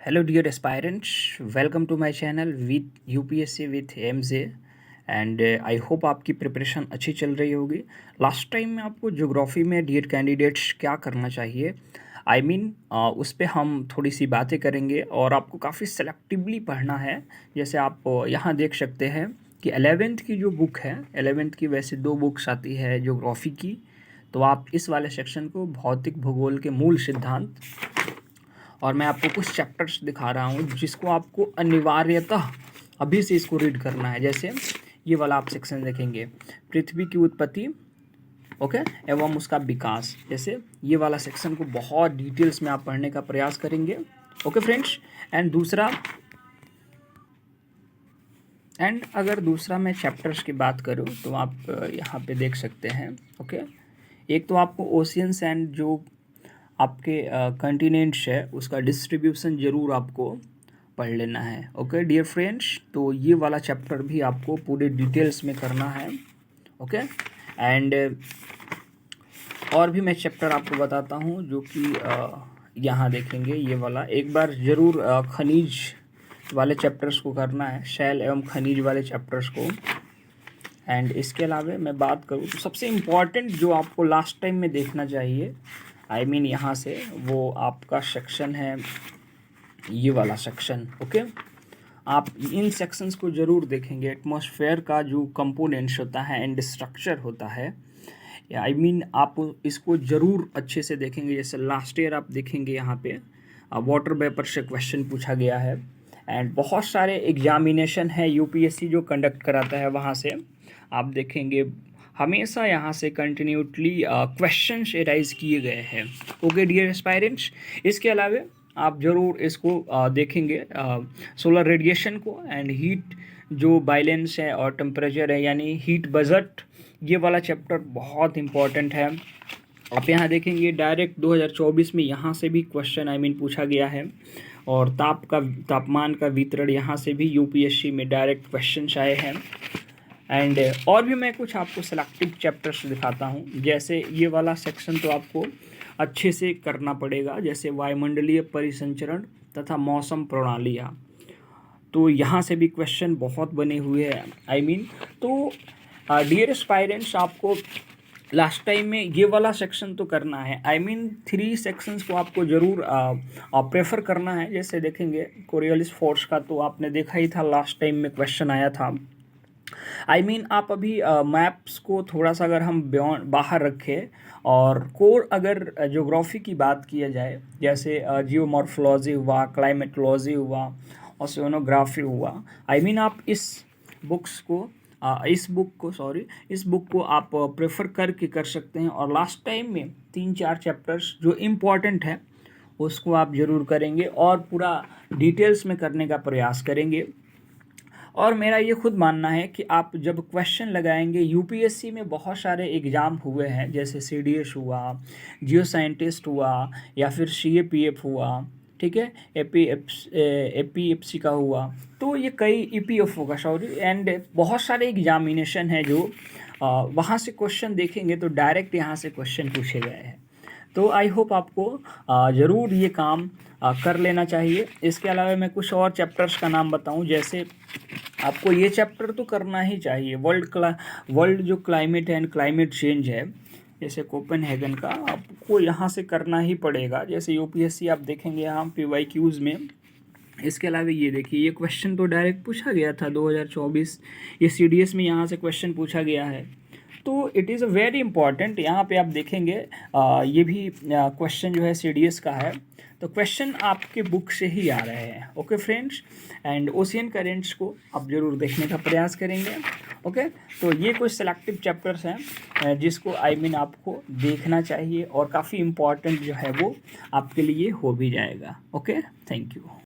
Hello dear aspirants, welcome to my channel with UPSC with MJ and I hope आपकी preparation अच्छी चल रही होगी। लास्ट टाइम में आपको ज्योग्राफी में डीएड कैंडिडेट्स क्या करना चाहिए उस पर हम थोड़ी सी बातें करेंगे और आपको काफ़ी सेलेक्टिवली पढ़ना है। जैसे आप यहाँ देख सकते हैं कि 11th की जो बुक है, 11th की वैसे दो बुक्स आती है ज्योग्राफी की, तो आप इस वाले सेक्शन को भौतिक भूगोल के मूल सिद्धांत, और मैं आपको कुछ चैप्टर्स दिखा रहा हूँ जिसको आपको अनिवार्यतः अभी से इसको रीड करना है। जैसे ये वाला आप सेक्शन देखेंगे, पृथ्वी की उत्पत्ति ओके एवं उसका विकास। जैसे ये वाला सेक्शन को बहुत डिटेल्स में आप पढ़ने का प्रयास करेंगे। ओके फ्रेंड्स, एंड अगर दूसरा मैं चैप्टर्स की बात करूँ तो आप यहाँ पे देख सकते हैं। ओके, एक तो आपको ओशियंस एंड जो आपके कंटिनेंट्स है उसका डिस्ट्रीब्यूशन ज़रूर आपको पढ़ लेना है। ओके डियर फ्रेंड्स, तो ये वाला चैप्टर भी आपको पूरे डिटेल्स में करना है। ओके एंड और भी मैं चैप्टर आपको बताता हूँ जो कि यहाँ देखेंगे। ये वाला एक बार ज़रूर खनिज वाले चैप्टर्स को करना है, शैल एवं खनिज वाले चैप्टर्स को। एंड इसके अलावा मैं बात करूँ तो सबसे इम्पॉर्टेंट जो आपको लास्ट टाइम में देखना चाहिए यहाँ से, वो आपका सेक्शन है ये वाला सेक्शन। ओके, आप इन सेक्शंस को ज़रूर देखेंगे। एटमॉस्फेयर का जो कंपोनेंट्स होता है एंड स्ट्रक्चर होता है, आप इसको ज़रूर अच्छे से देखेंगे। जैसे लास्ट ईयर आप देखेंगे यहाँ पे वाटर वेपर से क्वेश्चन पूछा गया है एंड बहुत सारे एग्जामिनेशन है यूपीएससी जो कंडक्ट कराता है, वहाँ से आप देखेंगे हमेशा यहाँ से कंटिन्यूटली क्वेश्चंस एराइज किए गए हैं। ओके डियर एस्पायरेंट्स, इसके अलावा आप ज़रूर इसको देखेंगे सोलर रेडिएशन को एंड हीट जो बैलेंस है और टेम्परेचर है यानी हीट बजट, ये वाला चैप्टर बहुत इंपॉर्टेंट है। आप यहाँ देखेंगे डायरेक्ट 2024 में यहाँ से भी क्वेश्चन पूछा गया है और तापमान का वितरण यहाँ से भी यूपीएससी में डायरेक्ट क्वेश्चन आए हैं। एंड और भी मैं कुछ आपको सेलेक्टिव चैप्टर्स दिखाता हूँ। जैसे ये वाला सेक्शन तो आपको अच्छे से करना पड़ेगा, जैसे वायुमंडलीय परिसंचरण तथा मौसम प्रणालियाँ, तो यहाँ से भी क्वेश्चन बहुत बने हुए हैं। तो डियर एस्पायरेंट्स, आपको लास्ट टाइम में ये वाला सेक्शन तो करना है। 3 सेक्शंस को आपको ज़रूर प्रेफर करना है। जैसे देखेंगे कोरियोलिस फोर्स का तो आपने देखा ही था, लास्ट टाइम में क्वेश्चन आया था। आप अभी मैप्स को थोड़ा सा अगर हम बाहर रखें और कोर अगर ज्योग्राफी की बात किया जाए, जैसे जियोमॉर्फोलॉजी हुआ, क्लाइमेटोलॉजी हुआ, ओशियनोग्राफी हुआ, आप इस बुक को आप प्रेफर करके कर सकते हैं। और लास्ट टाइम में 3-4 चैप्टर्स जो इम्पॉर्टेंट है उसको आप ज़रूर करेंगे और पूरा डिटेल्स में करने का प्रयास करेंगे। और मेरा ये खुद मानना है कि आप जब क्वेश्चन लगाएंगे, यूपीएससी में बहुत सारे एग्ज़ाम हुए हैं, जैसे सीडीएस हुआ, जियो साइंटिस्ट हुआ, या फिर सीएपीएफ हुआ, ठीक है, एपीएफसी का हुआ, तो ये कई ईपीएफओ का एंड बहुत सारे एग्जामिनेशन है जो वहाँ से क्वेश्चन देखेंगे तो डायरेक्ट यहाँ से क्वेश्चन पूछे गए हैं। तो आई होप आपको ज़रूर ये काम कर लेना चाहिए। इसके अलावा मैं कुछ और चैप्टर्स का नाम बताऊं, जैसे आपको ये चैप्टर तो करना ही चाहिए, वर्ल्ड जो क्लाइमेट एंड क्लाइमेट चेंज है, जैसे कोपेनहेगन का आपको यहाँ से करना ही पड़ेगा। जैसे यूपीएससी आप देखेंगे यहाँ पीवाईक्यूज़ में। इसके अलावा ये देखिए, ये क्वेश्चन तो डायरेक्ट पूछा गया था 2024, ये सीडीएस में यहाँ से क्वेश्चन पूछा गया है, तो it is a very important. यहाँ पे आप देखेंगे ये भी क्वेश्चन जो है सीडीएस का है, तो क्वेश्चन आपके बुक से ही आ रहे हैं। Okay friends, and ocean currents को आप ज़रूर देखने का प्रयास करेंगे। ओके, तो ये कुछ सेलेक्टिव चैप्टर्स हैं जिसको आपको देखना चाहिए और काफ़ी इम्पॉर्टेंट जो है वो आपके लिए हो भी जाएगा। Okay, thank you.